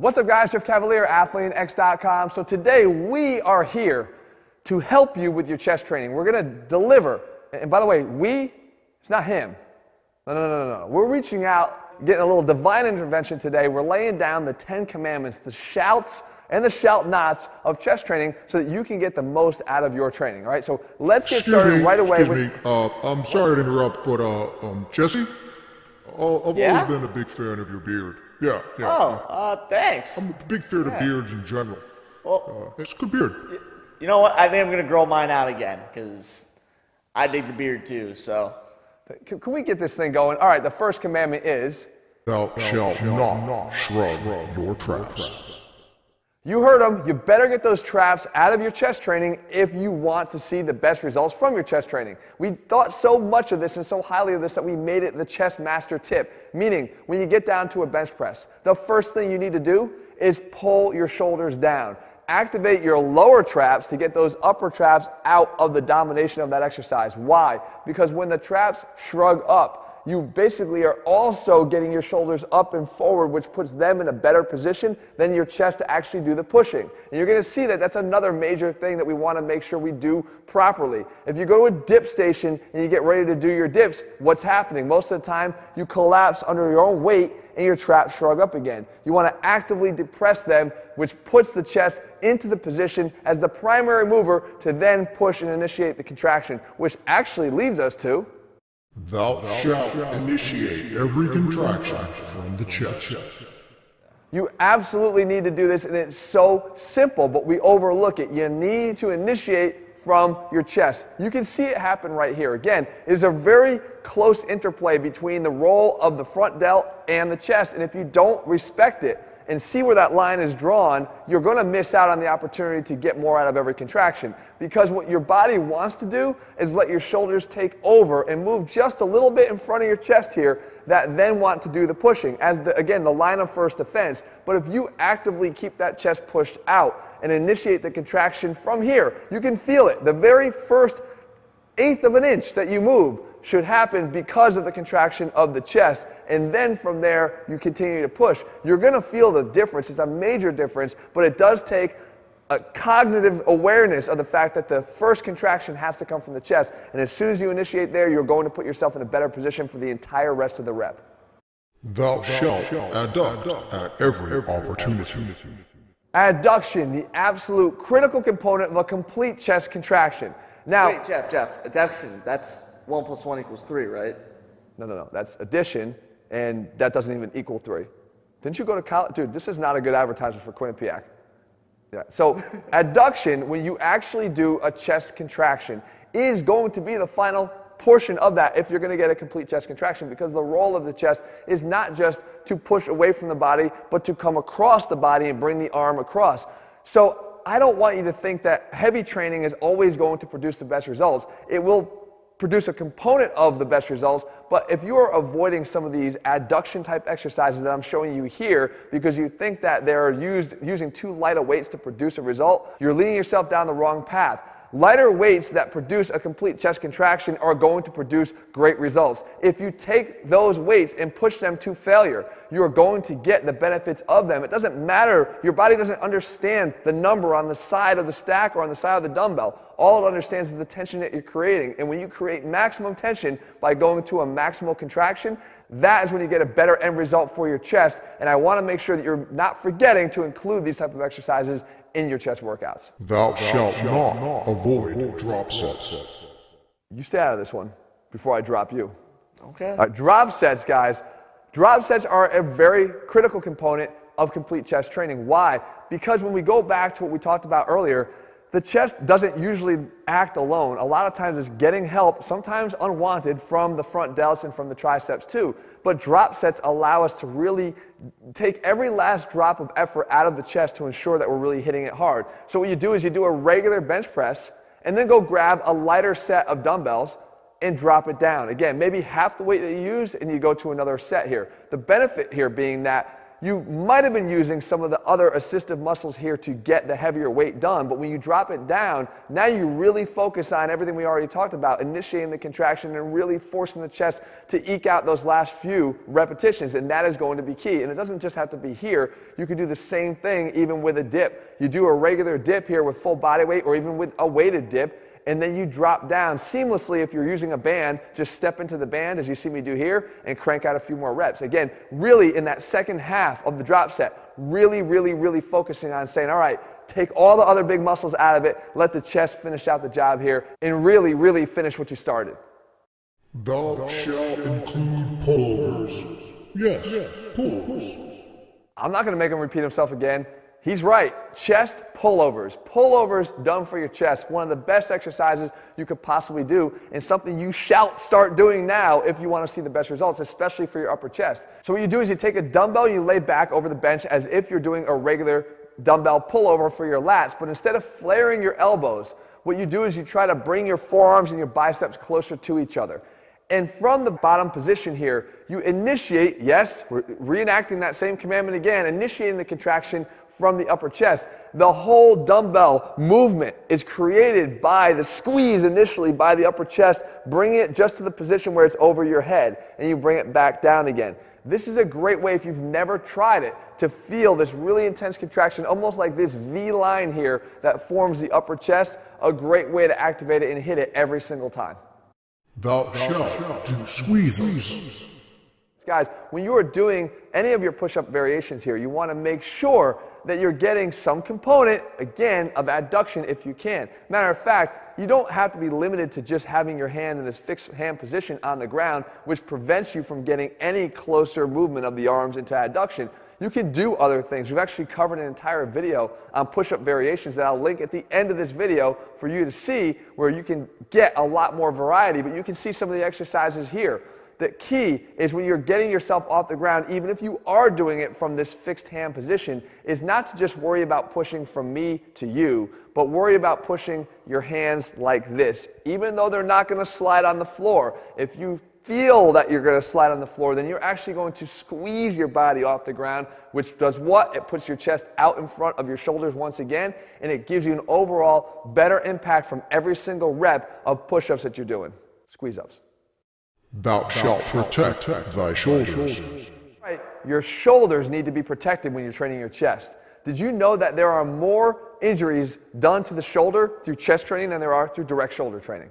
What's up, guys? Jeff Cavalier, ATHLEAN-X.com. So today we are here to help you with your chest training. We're going to deliver, and by the way, it's not him. No. We're reaching out, getting a little divine intervention today. We're laying down the 10 commandments, the shouts and the shout nots of chest training so that you can get the most out of your training. All right, so let's get started right away. Excuse me, I'm sorry to interrupt, but Jesse, I've always been a big fan of your beard. Yeah. Thanks. I'm a big fan of beards in general. Well, it's a good beard. You know what? I think I'm going to grow mine out again because I dig the beard too, so. Can we get this thing going? All right, the first commandment is, Thou shalt not shrug your traps. You heard him. You better get those traps out of your chest training if you want to see the best results from your chest training. We thought so much of this and so highly of this that we made it the chest master tip, meaning when you get down to a bench press, the first thing you need to do is pull your shoulders down. Activate your lower traps to get those upper traps out of the domination of that exercise. Why? Because when the traps shrug up, you basically are also getting your shoulders up and forward, which puts them in a better position than your chest to actually do the pushing. And you're going to see that that's another major thing that we want to make sure we do properly. If you go to a dip station and you get ready to do your dips, what's happening? Most of the time, you collapse under your own weight and your traps shrug up again. You want to actively depress them, which puts the chest into the position as the primary mover to then push and initiate the contraction, which actually leads us to Thou shalt initiate every contraction from the chest. You absolutely need to do this, and it's so simple, but we overlook it. You need to initiate from your chest. You can see it happen right here. Again, there's a very close interplay between the role of the front delt and the chest, and if you don't respect it and see where that line is drawn, you're going to miss out on the opportunity to get more out of every contraction. Because what your body wants to do is let your shoulders take over and move just a little bit in front of your chest here that then want to do the pushing as, again, the line of first defense. But if you actively keep that chest pushed out and initiate the contraction from here, you can feel it. The very first eighth of an inch that you move should happen because of the contraction of the chest, and then from there you continue to push. You're going to feel the difference. It's a major difference, but it does take a cognitive awareness of the fact that the first contraction has to come from the chest, and as soon as you initiate there, you're going to put yourself in a better position for the entire rest of the rep. Thou shalt adduct at every opportunity. Adduction, the absolute critical component of a complete chest contraction. Now, wait, Jeff, adduction, that's 1 + 1 = 3, right? No. That's addition, and that doesn't even equal 3. Didn't you go to college? Dude, this is not a good advertisement for Quinnipiac. Yeah. So adduction, when you actually do a chest contraction, is going to be the final portion of that if you're going to get a complete chest contraction, because the role of the chest is not just to push away from the body, but to come across the body and bring the arm across. So I don't want you to think that heavy training is always going to produce the best results. It will produce a component of the best results, but if you are avoiding some of these adduction type exercises that I'm showing you here because you think that they're using too light of weights to produce a result, you're leading yourself down the wrong path. Lighter weights that produce a complete chest contraction are going to produce great results. If you take those weights and push them to failure, you are going to get the benefits of them. It doesn't matter. Your body doesn't understand the number on the side of the stack or on the side of the dumbbell. All it understands is the tension that you're creating. And when you create maximum tension by going to a maximal contraction, that is when you get a better end result for your chest. And I want to make sure that you're not forgetting to include these type of exercises in your chest workouts. Thou shalt not avoid drop sets. You stay out of this one before I drop you. Okay. All right, drop sets, guys. Drop sets are a very critical component of complete chest training. Why? Because when we go back to what we talked about earlier, the chest doesn't usually act alone. A lot of times it's getting help, sometimes unwanted, from the front delts and from the triceps too. But drop sets allow us to really take every last drop of effort out of the chest to ensure that we're really hitting it hard. So what you do is you do a regular bench press and then go grab a lighter set of dumbbells and drop it down. Again, maybe half the weight that you use and you go to another set here. The benefit here being that you might have been using some of the other assistive muscles here to get the heavier weight done, but when you drop it down, now you really focus on everything we already talked about, initiating the contraction and really forcing the chest to eke out those last few repetitions, and that is going to be key. And it doesn't just have to be here. You can do the same thing even with a dip. You do a regular dip here with full body weight or even with a weighted dip, and then you drop down seamlessly. If you're using a band, just step into the band as you see me do here and crank out a few more reps. Again, really in that second half of the drop set, really focusing on saying, all right, take all the other big muscles out of it, let the chest finish out the job here, and really finish what you started. Thou shalt include pullovers. Yes, pullovers. I'm not going to make him repeat himself again. He's right. Chest pullovers. Pullovers done for your chest. One of the best exercises you could possibly do, and something you shall start doing now if you want to see the best results, especially for your upper chest. So what you do is you take a dumbbell, you lay back over the bench as if you're doing a regular dumbbell pullover for your lats, but instead of flaring your elbows, what you do is you try to bring your forearms and your biceps closer to each other. And from the bottom position here, you initiate, yes, we're reenacting that same commandment again, initiating the contraction from the upper chest. The whole dumbbell movement is created by the squeeze initially by the upper chest, bringing it just to the position where it's over your head, and you bring it back down again. This is a great way, if you've never tried it, to feel this really intense contraction, almost like this V line here that forms the upper chest. A great way to activate it and hit it every single time. Thou shalt do squeeze-ups. Guys, when you are doing any of your push-up variations here, you want to make sure that you're getting some component, again, of adduction if you can. Matter of fact, you don't have to be limited to just having your hand in this fixed hand position on the ground, which prevents you from getting any closer movement of the arms into adduction. You can do other things. We've actually covered an entire video on push-up variations that I'll link at the end of this video for you to see, where you can get a lot more variety, but you can see some of the exercises here. The key is when you're getting yourself off the ground, even if you are doing it from this fixed hand position, is not to just worry about pushing from me to you, but worry about pushing your hands like this. Even though they're not going to slide on the floor, if you feel that you're going to slide on the floor, then you're actually going to squeeze your body off the ground, which does what? It puts your chest out in front of your shoulders once again, and it gives you an overall better impact from every single rep of push-ups that you're doing. Squeeze-ups. Thou shalt protect thy shoulders. Right. Your shoulders need to be protected when you're training your chest. Did you know that there are more injuries done to the shoulder through chest training than there are through direct shoulder training?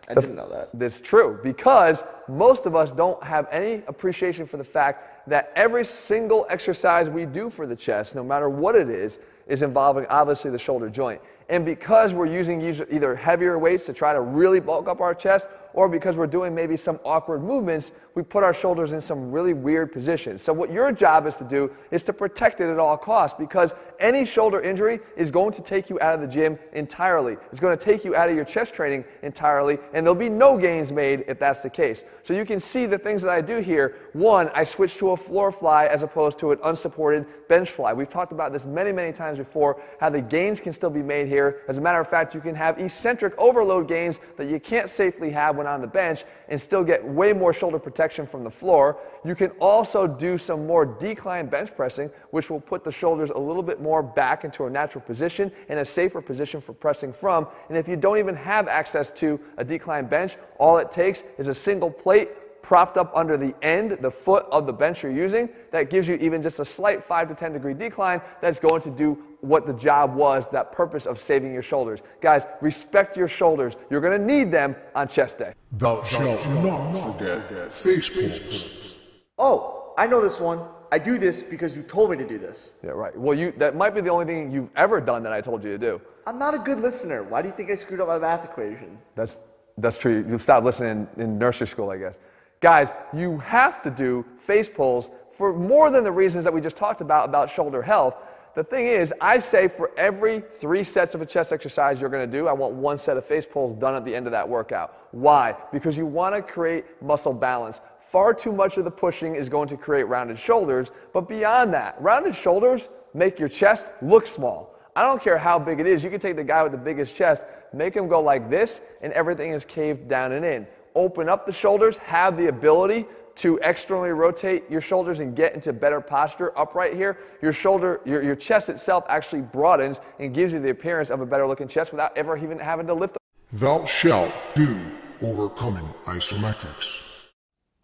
I didn't know that. That's true, because most of us don't have any appreciation for the fact that every single exercise we do for the chest, no matter what it is involving obviously the shoulder joint. And because we're using either heavier weights to try to really bulk up our chest, or because we're doing maybe some awkward movements, we put our shoulders in some really weird positions. So what your job is to do is to protect it at all costs, because any shoulder injury is going to take you out of the gym entirely. It's going to take you out of your chest training entirely, and there'll be no gains made if that's the case. So you can see the things that I do here. One, I switch to a floor fly as opposed to an unsupported bench fly. We've talked about this many times before, how the gains can still be made here. As a matter of fact, you can have eccentric overload gains that you can't safely have when on the bench and still get way more shoulder protection from the floor. You can also do some more decline bench pressing, which will put the shoulders a little bit more back into a natural position and a safer position for pressing from. And if you don't even have access to a decline bench, all it takes is a single plate propped up under the end, the foot of the bench you're using. That gives you even just a slight 5 to 10 degree decline that's going to do what the job was, that purpose of saving your shoulders. Guys, respect your shoulders. You're going to need them on chest day. Thou shalt not forget face pulls. Oh, I know this one. I do this because you told me to do this. Yeah, right. Well, that might be the only thing you've ever done that I told you to do. I'm not a good listener. Why do you think I screwed up my math equation? That's true. You stopped listening in nursery school, I guess. Guys, you have to do face pulls for more than the reasons that we just talked about shoulder health. The thing is, I say for every 3 sets of a chest exercise you're going to do, I want 1 set of face pulls done at the end of that workout. Why? Because you want to create muscle balance. Far too much of the pushing is going to create rounded shoulders, but beyond that, rounded shoulders make your chest look small. I don't care how big it is. You can take the guy with the biggest chest, make him go like this, and everything is caved down and in. Open up the shoulders, have the ability to externally rotate your shoulders and get into better posture upright here, your chest itself actually broadens and gives you the appearance of a better looking chest without ever even having to lift. Thou shalt do overcoming isometrics.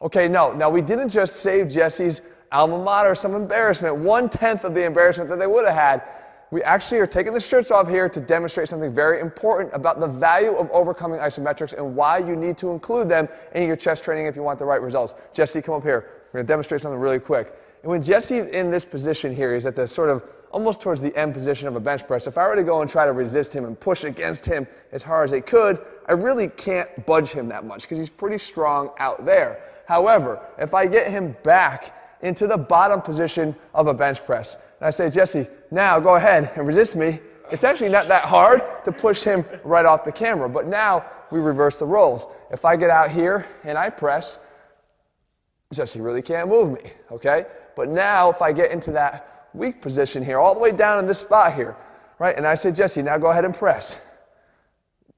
Okay, no. Now, we didn't just save Jesse's alma mater some embarrassment, 1/10 of the embarrassment that they would have had. We actually are taking the shirts off here to demonstrate something very important about the value of overcoming isometrics and why you need to include them in your chest training if you want the right results. Jesse, come up here. We're going to demonstrate something really quick. And when Jesse's in this position here, he's at the sort of almost towards the end position of a bench press. If I were to go and try to resist him and push against him as hard as I could, I really can't budge him that much because he's pretty strong out there. However, if I get him back into the bottom position of a bench press, and I say, Jesse, now go ahead and resist me, it's actually not that hard to push him right off the camera. But now we reverse the roles. If I get out here and I press, Jesse really can't move me, okay? But now if I get into that weak position here, all the way down in this spot here, right? And I say, Jesse, now go ahead and press.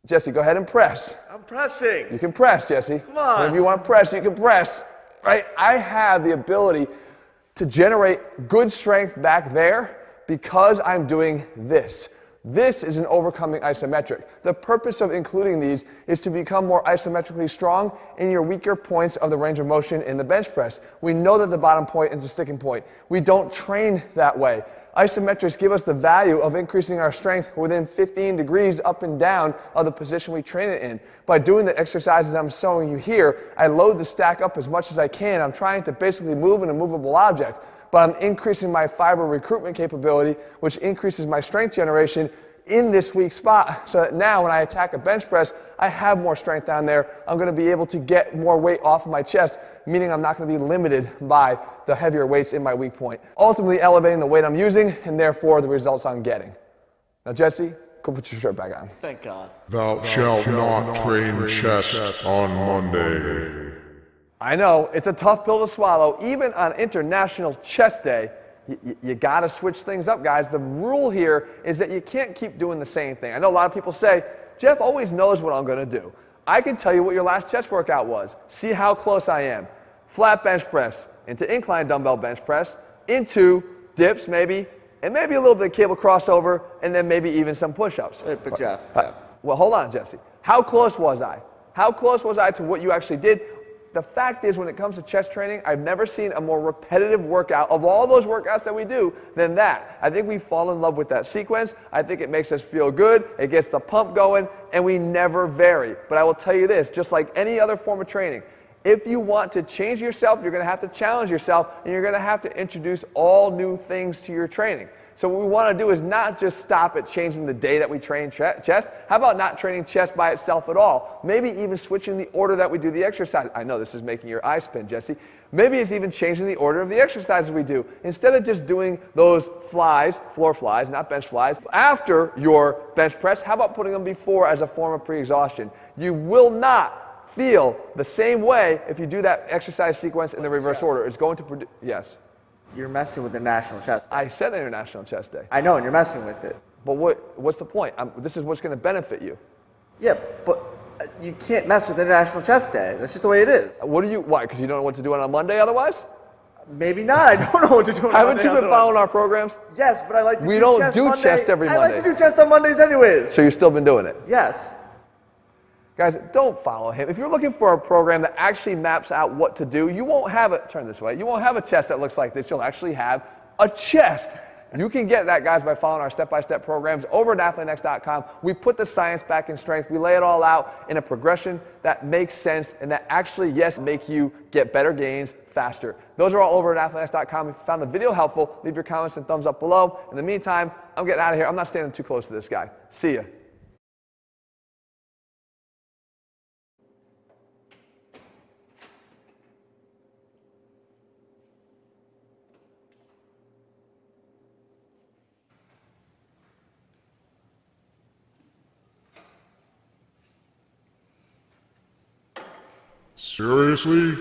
Jesse, go ahead and press. I'm pressing. You can press, Jesse. Come on. Whenever you want to press, you can press, right? I have the ability to generate good strength back there because I'm doing this. This is an overcoming isometric. The purpose of including these is to become more isometrically strong in your weaker points of the range of motion in the bench press. We know that the bottom point is a sticking point. We don't train that way. Isometrics give us the value of increasing our strength within 15 degrees up and down of the position we train it in. By doing the exercises I'm showing you here, I load the stack up as much as I can. I'm trying to basically move an immovable object, but I'm increasing my fiber recruitment capability, which increases my strength generation in this weak spot, so that now when I attack a bench press, I have more strength down there. I'm going to be able to get more weight off of my chest, meaning I'm not going to be limited by the heavier weights in my weak point. Ultimately elevating the weight I'm using, and therefore the results I'm getting. Now, Jesse, go put your shirt back on. Thank God. Thou shalt not train chest on Monday. I know, it's a tough pill to swallow. Even on International Chest Day, you got to switch things up, guys. The rule here is that you can't keep doing the same thing. I know a lot of people say, Jeff always knows what I'm going to do. I can tell you what your last chest workout was. See how close I am. Flat bench press into incline dumbbell bench press, into dips maybe, and maybe a little bit of cable crossover, and then maybe even some push-ups. But Jeff. Well, hold on, Jesse. How close was I? How close was I to what you actually did? The fact is, when it comes to chest training, I've never seen a more repetitive workout of all those workouts that we do than that. I think we fall in love with that sequence. I think it makes us feel good. It gets the pump going, and we never vary. But I will tell you this, just like any other form of training, if you want to change yourself, you're going to have to challenge yourself, and you're going to have to introduce all new things to your training. So what we want to do is not just stop at changing the day that we train chest. How about not training chest by itself at all? Maybe even switching the order that we do the exercise. I know this is making your eyes spin, Jesse. Maybe it's even changing the order of the exercises we do. Instead of just doing those flies, floor flies, not bench flies, after your bench press, how about putting them before as a form of pre-exhaustion? You will not feel the same way if you do that exercise sequence in the reverse order. It's going to produce, yes. You're messing with the National Chest Day. I said International Chest Day. I know, and you're messing with it. But what's the point? This is what's going to benefit you. Yeah, but you can't mess with International Chest Day. That's just the way it is. Why? Because you don't know what to do on a Monday otherwise? Maybe not. I don't know what to do on Haven't Monday. you been following our programs? Yes, but I like to do chest We don't do Monday. chest every Monday. I like to do chest on Mondays anyways. So you've still been doing it? Yes. Guys, don't follow him. If you're looking for a program that actually maps out what to do, you won't have it. Turn this way. You won't have a chest that looks like this. You'll actually have a chest. You can get that, guys, by following our step-by-step programs over at ATHLEAN-X.com. We put the science back in strength. We lay it all out in a progression that makes sense and that actually, yes, make you get better gains faster. Those are all over at ATHLEAN-X.com. If you found the video helpful, leave your comments and thumbs up below. In the meantime, I'm getting out of here. I'm not standing too close to this guy. See ya. Seriously?